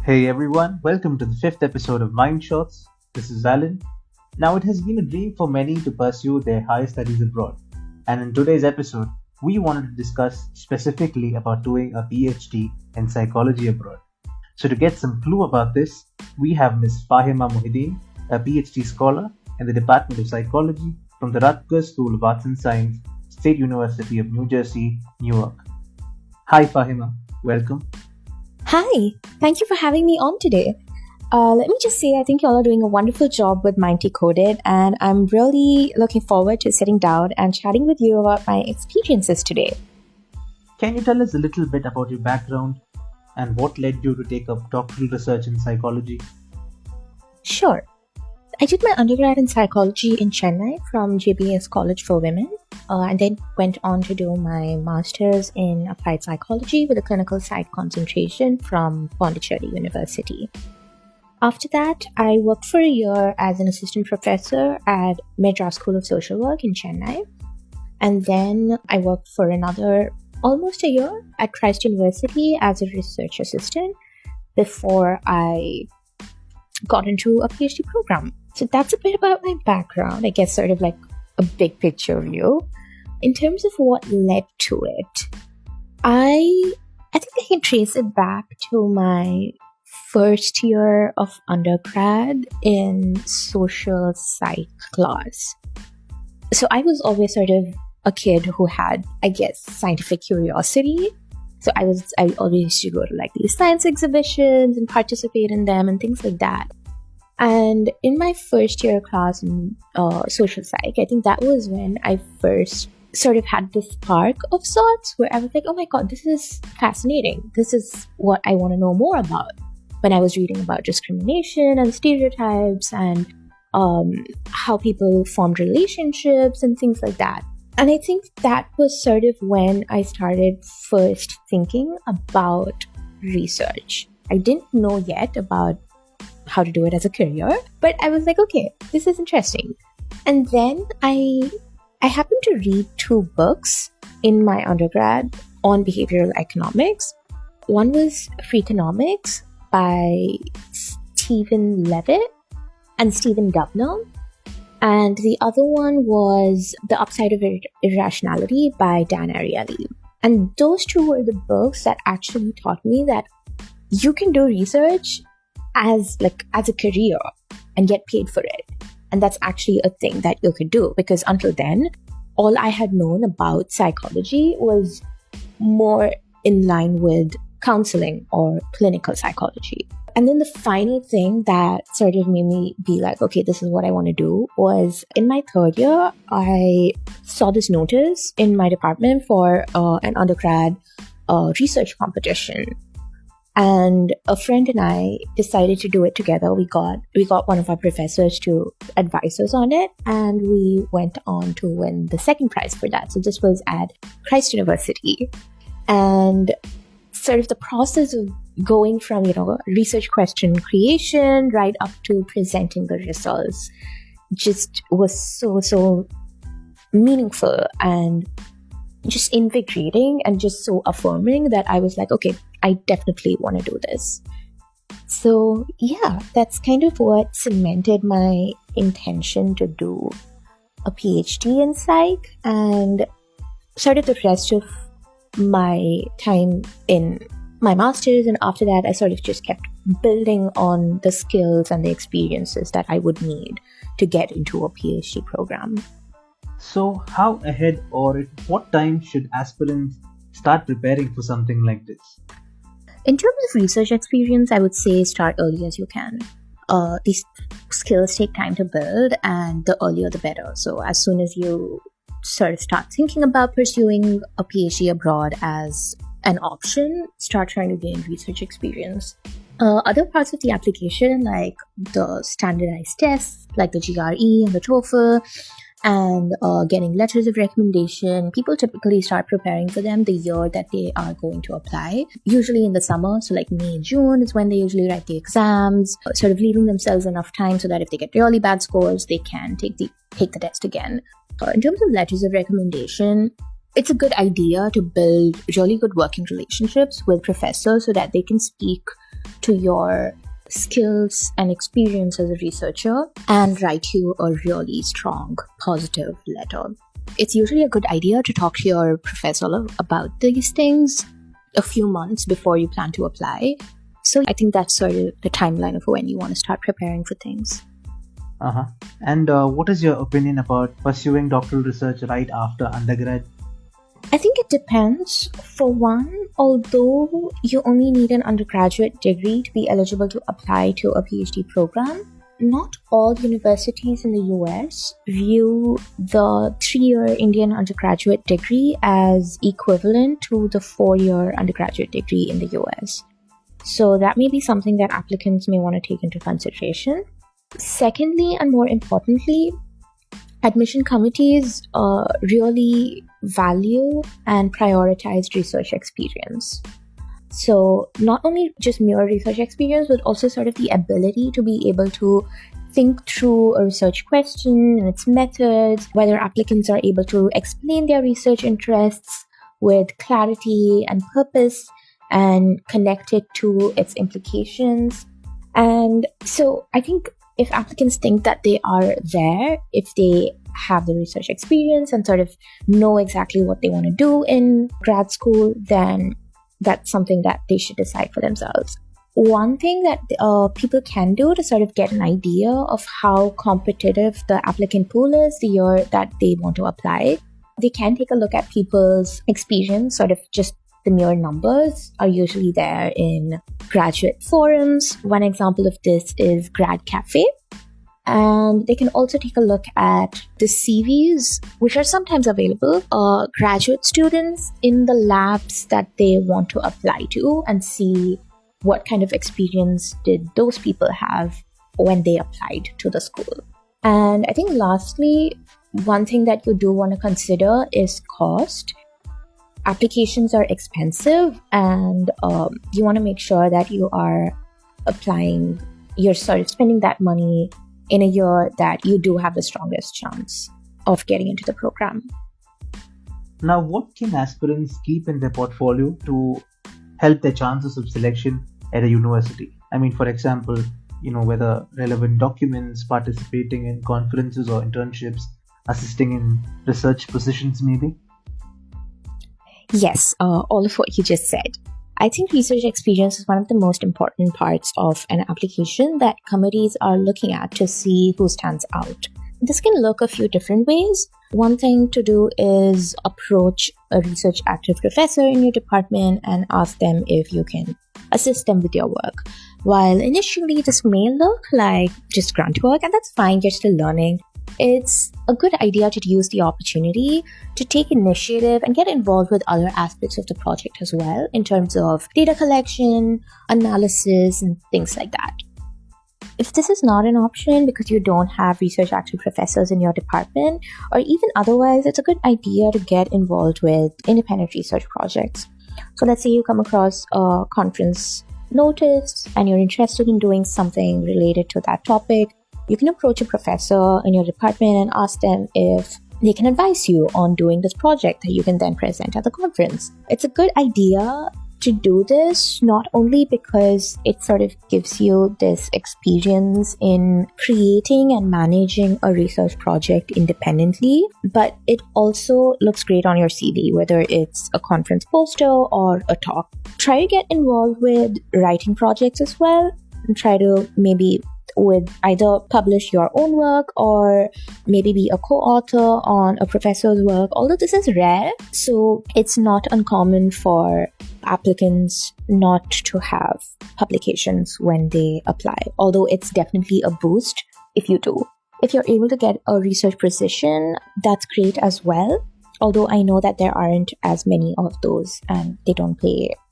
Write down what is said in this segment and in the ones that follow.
Hey everyone, welcome to the fifth episode of Mind Shots. This is Alan. Now, it has been a dream for many to pursue their higher studies abroad, and in today's episode, we wanted to discuss specifically about doing a PhD in psychology abroad. So, to get some clue about this, we have Ms. Fahima Mohideen, a PhD scholar in the Department of Psychology from the Rutgers School of Arts and Science, State University of New Jersey, Newark. Hi Fahima, welcome. Hi, thank you for having me on today. Let me just say, I think you all are doing a wonderful job with Mind Decoded, and I'm really looking forward to sitting down and chatting with you about my experiences today. Can you tell us a little bit about your background and what led you to take up doctoral research in psychology? Sure. I did my undergrad in psychology in Chennai from JBS College for Women, and then went on to do my master's in applied psychology with a clinical psych concentration from Pondicherry University. After that, I worked for a year as an assistant professor at Madras School of Social Work in Chennai, and then I worked for another almost a year at Christ University as a research assistant before I got into a PhD program. So that's a bit about my background, I guess, sort of like a big picture view. In terms of what led to it, I think I can trace it back to my first year of undergrad in social psych class. So I was always sort of a kid who had, I guess, scientific curiosity. So I always used to go to like these science exhibitions and participate in them and things like that. And in my first year class in social psych, I think that was when I first sort of had this spark of sorts where I was like, oh my God, this is fascinating. This is what I want to know more about. When I was reading about discrimination and stereotypes and how people formed relationships and things like that. And I think that was sort of when I started first thinking about research. I didn't know yet about how to do it as a career, but I was like, okay, this is interesting. And then I happened to read two books in my undergrad on behavioral economics. One was Freakonomics by Stephen Levitt and Stephen Dubner. And the other one was The Upside of Irrationality by Dan Ariely. And those two were the books that actually taught me that you can do research as a career and get paid for it. And that's actually a thing that you could do, because until then, all I had known about psychology was more in line with counseling or clinical psychology. And then the final thing that sort of made me be like, okay, this is what I want to do was in my third year, I saw this notice in my department for an undergrad research competition. And a friend and I decided to do it together. We got one of our professors to advise us on it, and we went on to win the second prize for that. So this was at Christ University. And sort of the process of going from, research question creation right up to presenting the results just was so meaningful and just invigorating and just so affirming that I was like, okay, I definitely want to do this. So yeah, that's kind of what cemented my intention to do a PhD in psych, and sort of the rest of my time in my master's, and after that I sort of just kept building on the skills and the experiences that I would need to get into a PhD program. So, how ahead or at what time should aspirants start preparing for something like this? In terms of research experience, I would say start early as you can. These skills take time to build, and the earlier the better. So as soon as you sort of start thinking about pursuing a PhD abroad as an option, start trying to gain research experience. Other parts of the application, like the standardized tests, like the GRE and the TOEFL, and getting letters of recommendation, people typically start preparing for them the year that they are going to apply, usually in the summer. So like May, June is when they usually write the exams, sort of leaving themselves enough time so that if they get really bad scores, they can take the test again. In terms of letters of recommendation, it's a good idea to build really good working relationships with professors so that they can speak to your skills and experience as a researcher and write you a really strong, positive letter. It's usually a good idea to talk to your professor about these things a few months before you plan to apply. So I think that's sort of the timeline of when you want to start preparing for things. And what is your opinion about pursuing doctoral research right after undergrad? I think it depends. For one, although you only need an undergraduate degree to be eligible to apply to a PhD program, not all universities in the US view the 3-year Indian undergraduate degree as equivalent to the 4-year undergraduate degree in the US. So that may be something that applicants may want to take into consideration. Secondly, and more importantly, admission committees really value and prioritize research experience. So not only just mere research experience, but also sort of the ability to be able to think through a research question and its methods, whether applicants are able to explain their research interests with clarity and purpose and connect it to its implications. And so I think if applicants think that they are there, if they have the research experience and sort of know exactly what they want to do in grad school, then that's something that they should decide for themselves. One thing that people can do to sort of get an idea of how competitive the applicant pool is the year that they want to apply, they can take a look at people's experience. Sort of just the mere numbers are usually there in graduate forums. One example of this is Grad Cafe. And they can also take a look at the CVs, which are sometimes available, graduate students in the labs that they want to apply to, and see what kind of experience did those people have when they applied to the school. And I think lastly, one thing that you do want to consider is cost. Applications are expensive, and you want to make sure that you are applying, you're sort of spending that money in a year that you do have the strongest chance of getting into the program. Now, what can aspirants keep in their portfolio to help their chances of selection at a university? I mean, for example, whether relevant documents, participating in conferences or internships, assisting in research positions maybe? Yes, all of what you just said. I think research experience is one of the most important parts of an application that committees are looking at to see who stands out. This can look a few different ways. One thing to do is approach a research active professor in your department and ask them if you can assist them with your work. While initially this may look like just grunt work, and that's fine, you're still learning, it's a good idea to use the opportunity to take initiative and get involved with other aspects of the project as well, in terms of data collection, analysis, and things like that. If this is not an option because you don't have research active professors in your department, or even otherwise, it's a good idea to get involved with independent research projects. So let's say you come across a conference notice and you're interested in doing something related to that topic. You can approach a professor in your department and ask them if they can advise you on doing this project that you can then present at the conference. It's a good idea to do this, not only because it sort of gives you this experience in creating and managing a research project independently, but it also looks great on your CV, whether it's a conference poster or a talk. Try to get involved with writing projects as well, and try to maybe with either publish your own work or maybe be a co-author on a professor's work. Although this is rare, so it's not uncommon for applicants not to have publications when they apply, although it's definitely a boost if you do. If you're able to get a research position, that's great as well. Although I know that there aren't as many of those and they don't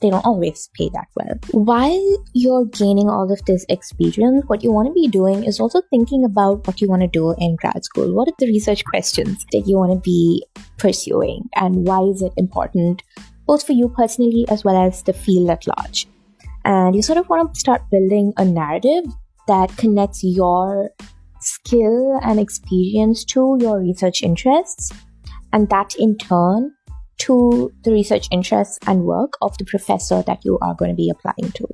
always pay that well. While you're gaining all of this experience, what you want to be doing is also thinking about what you want to do in grad school. What are the research questions that you want to be pursuing, and why is it important, both for you personally as well as the field at large? And you sort of want to start building a narrative that connects your skill and experience to your research interests, and that in turn to the research interests and work of the professor that you are going to be applying to.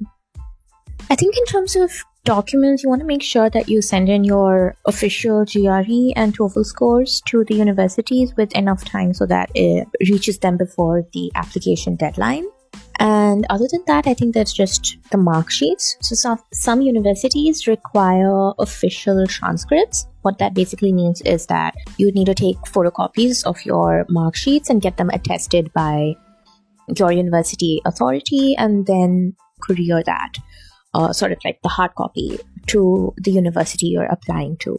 I think in terms of documents, you want to make sure that you send in your official GRE and TOEFL scores to the universities with enough time so that it reaches them before the application deadline. And other than that, I think that's just the mark sheets. So some universities require official transcripts. What that basically means is that you need to take photocopies of your mark sheets and get them attested by your university authority and then courier that, sort of like the hard copy, to the university you're applying to.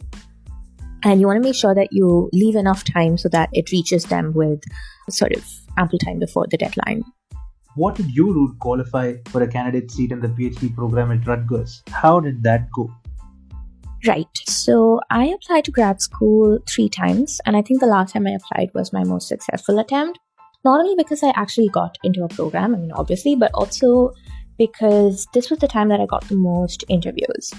And you want to make sure that you leave enough time so that it reaches them with sort of ample time before the deadline. What did you do to qualify for a candidate seat in the PhD program at Rutgers? How did that go? Right. So I applied to grad school 3 times, and I think the last time I applied was my most successful attempt. Not only because I actually got into a program, obviously, but also because this was the time that I got the most interviews.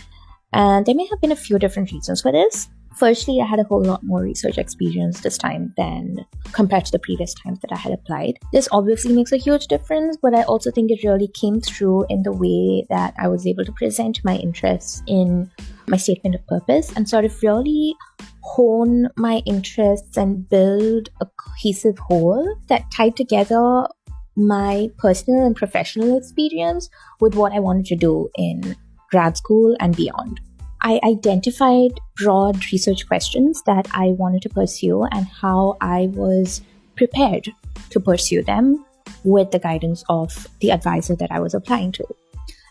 And there may have been a few different reasons for this. Firstly, I had a whole lot more research experience this time than compared to the previous times that I had applied. This obviously makes a huge difference, but I also think it really came through in the way that I was able to present my interests in my statement of purpose and sort of really hone my interests and build a cohesive whole that tied together my personal and professional experience with what I wanted to do in grad school and beyond. I identified broad research questions that I wanted to pursue and how I was prepared to pursue them with the guidance of the advisor that I was applying to.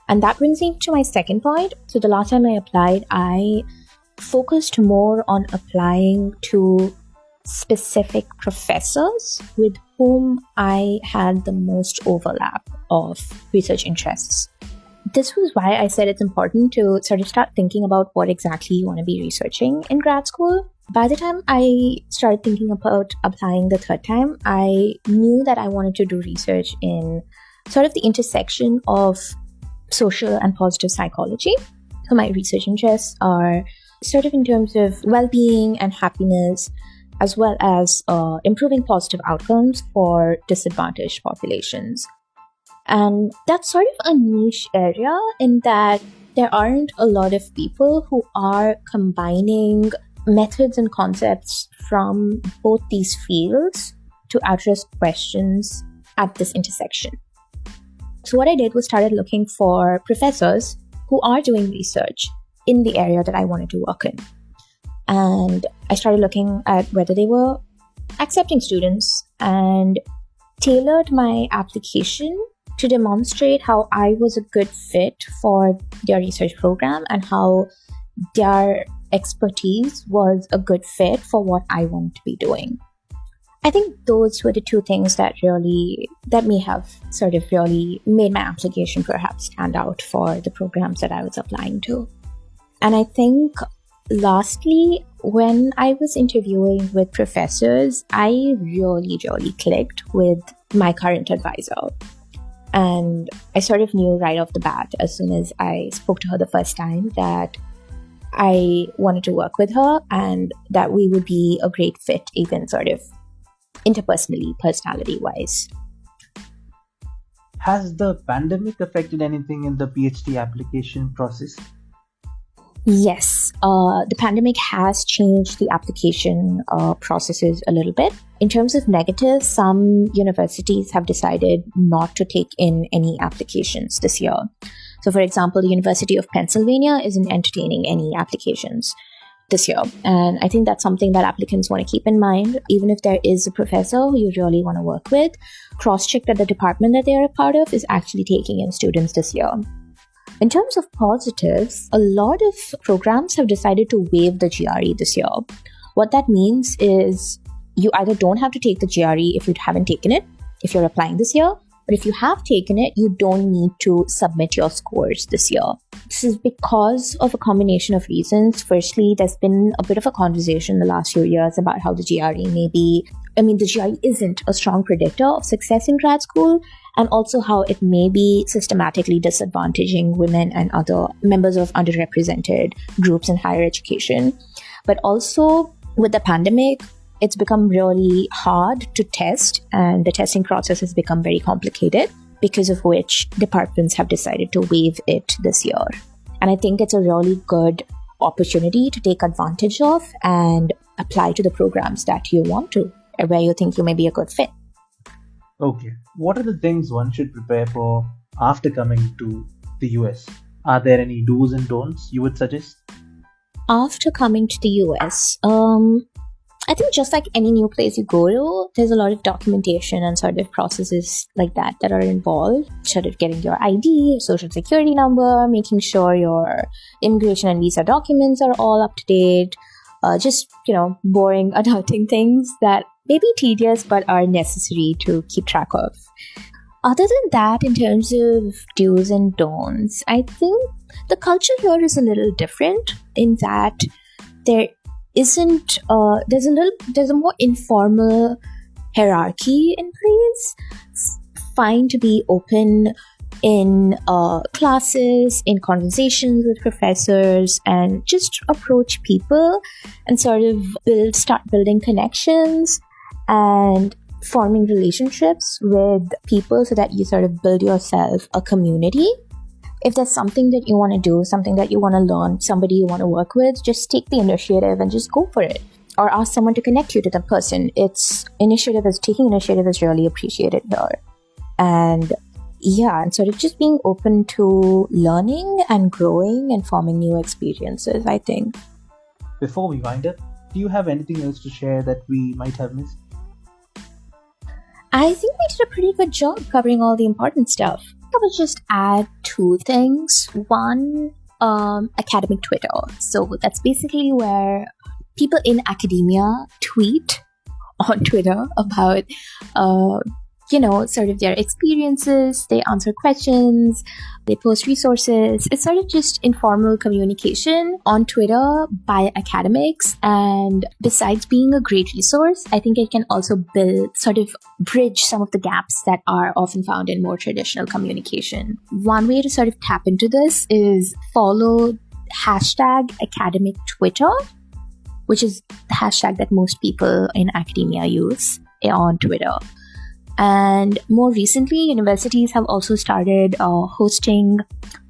And that brings me to my second point. So the last time I applied, I focused more on applying to specific professors with whom I had the most overlap of research interests. This was why I said it's important to sort of start thinking about what exactly you want to be researching in grad school. By the time I started thinking about applying the third time, I knew that I wanted to do research in sort of the intersection of social and positive psychology. So my research interests are sort of in terms of well-being and happiness, as well as improving positive outcomes for disadvantaged populations. And that's sort of a niche area in that there aren't a lot of people who are combining methods and concepts from both these fields to address questions at this intersection. So what I did was started looking for professors who are doing research in the area that I wanted to work in. And I started looking at whether they were accepting students and tailored my application to demonstrate how I was a good fit for their research program and how their expertise was a good fit for what I wanted to be doing. I think those were the 2 things that may have sort of really made my application perhaps stand out for the programs that I was applying to. And I think lastly, when I was interviewing with professors, I really clicked with my current advisor. And I sort of knew right off the bat, as soon as I spoke to her the first time, that I wanted to work with her and that we would be a great fit, even sort of interpersonally, personality-wise. Has the pandemic affected anything in the PhD application process? Yes, the pandemic has changed the application processes a little bit. In terms of negatives, some universities have decided not to take in any applications this year. So, for example, the University of Pennsylvania isn't entertaining any applications this year. And I think that's something that applicants want to keep in mind. Even if there is a professor who you really want to work with, cross-check that the department that they are a part of is actually taking in students this year. In terms of positives, a lot of programs have decided to waive the GRE this year. What that means is you either don't have to take the GRE if you haven't taken it, if you're applying this year, but if you have taken it, you don't need to submit your scores this year. This is because of a combination of reasons. Firstly, there's been a bit of a conversation the last few years about how the GRE the GRE isn't a strong predictor of success in grad school, and also how it may be systematically disadvantaging women and other members of underrepresented groups in higher education. But also, with the pandemic, it's become really hard to test, and the testing process has become very complicated. because of which departments have decided to waive it this year. And I think it's a really good opportunity to take advantage of and apply to the programs that you want to, or where you think you may be a good fit. Okay, what are the things one should prepare for after coming to the US? Are there any do's and don'ts you would suggest? After coming to the US, I think just like any new place you go to, there's a lot of documentation and sort of processes like that are involved. Sort of getting your ID, your social security number, making sure your immigration and visa documents are all up to date. Just, boring adulting things that may be tedious but are necessary to keep track of. Other than that, in terms of do's and don'ts, I think the culture here is a little different in that there's a more informal hierarchy in place. It's fine to be open in classes, in conversations with professors, and just approach people and sort of start building connections and forming relationships with people so that you sort of build yourself a community. If there's something that you want to do, something that you want to learn, somebody you want to work with, just take the initiative and just go for it. Or ask someone to connect you to the person. Taking initiative is really appreciated here. And sort of just being open to learning and growing and forming new experiences, I think. Before we wind up, do you have anything else to share that we might have missed? I think we did a pretty good job covering all the important stuff. I would just add two things. One, academic Twitter. So that's basically where people in academia tweet on Twitter about, sort of their experiences. They answer questions. They post resources. It's sort of just informal communication on Twitter by academics. And besides being a great resource, I think it can also bridge some of the gaps that are often found in more traditional communication. One way to sort of tap into this is follow hashtag academic Twitter, which is the hashtag that most people in academia use on Twitter. And more recently, universities have also started hosting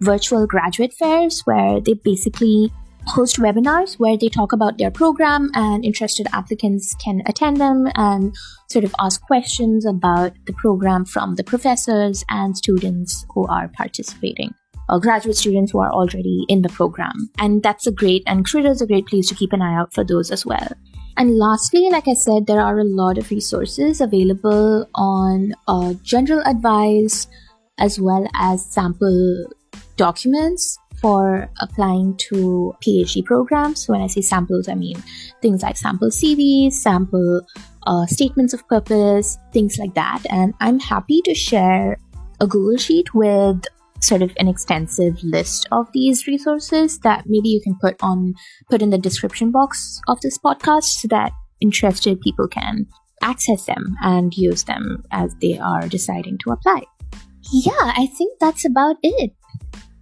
virtual graduate fairs where they basically host webinars where they talk about their program, and interested applicants can attend them and sort of ask questions about the program from the professors and students who are participating, or graduate students who are already in the program. And Twitter is a great place to keep an eye out for those as well. And lastly, like I said, there are a lot of resources available on general advice as well as sample documents for applying to Ph.D. programs. So when I say samples, I mean things like sample CVs, sample statements of purpose, things like that. And I'm happy to share a Google Sheet with sort of an extensive list of these resources that maybe you can put in the description box of this podcast so that interested people can access them and use them as they are deciding to apply. Yeah, I think that's about it.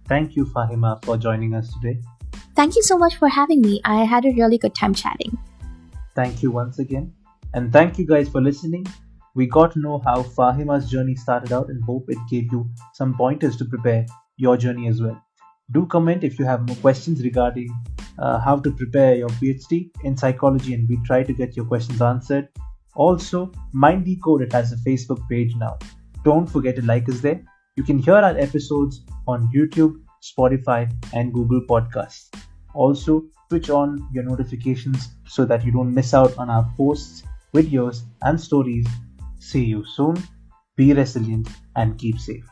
Thank you, Fahima, for joining us today. Thank you so much for having me. I had a really good time chatting. Thank you once again. And thank you guys for listening. We got to know how Fahima's journey started out and hope it gave you some pointers to prepare your journey as well. Do comment if you have more questions regarding how to prepare your PhD in psychology, and we try to get your questions answered. Also, Mind Decoded has a Facebook page now. Don't forget to like us there. You can hear our episodes on YouTube, Spotify, and Google Podcasts. Also, switch on your notifications so that you don't miss out on our posts, videos, and stories. See you soon. Be resilient and keep safe.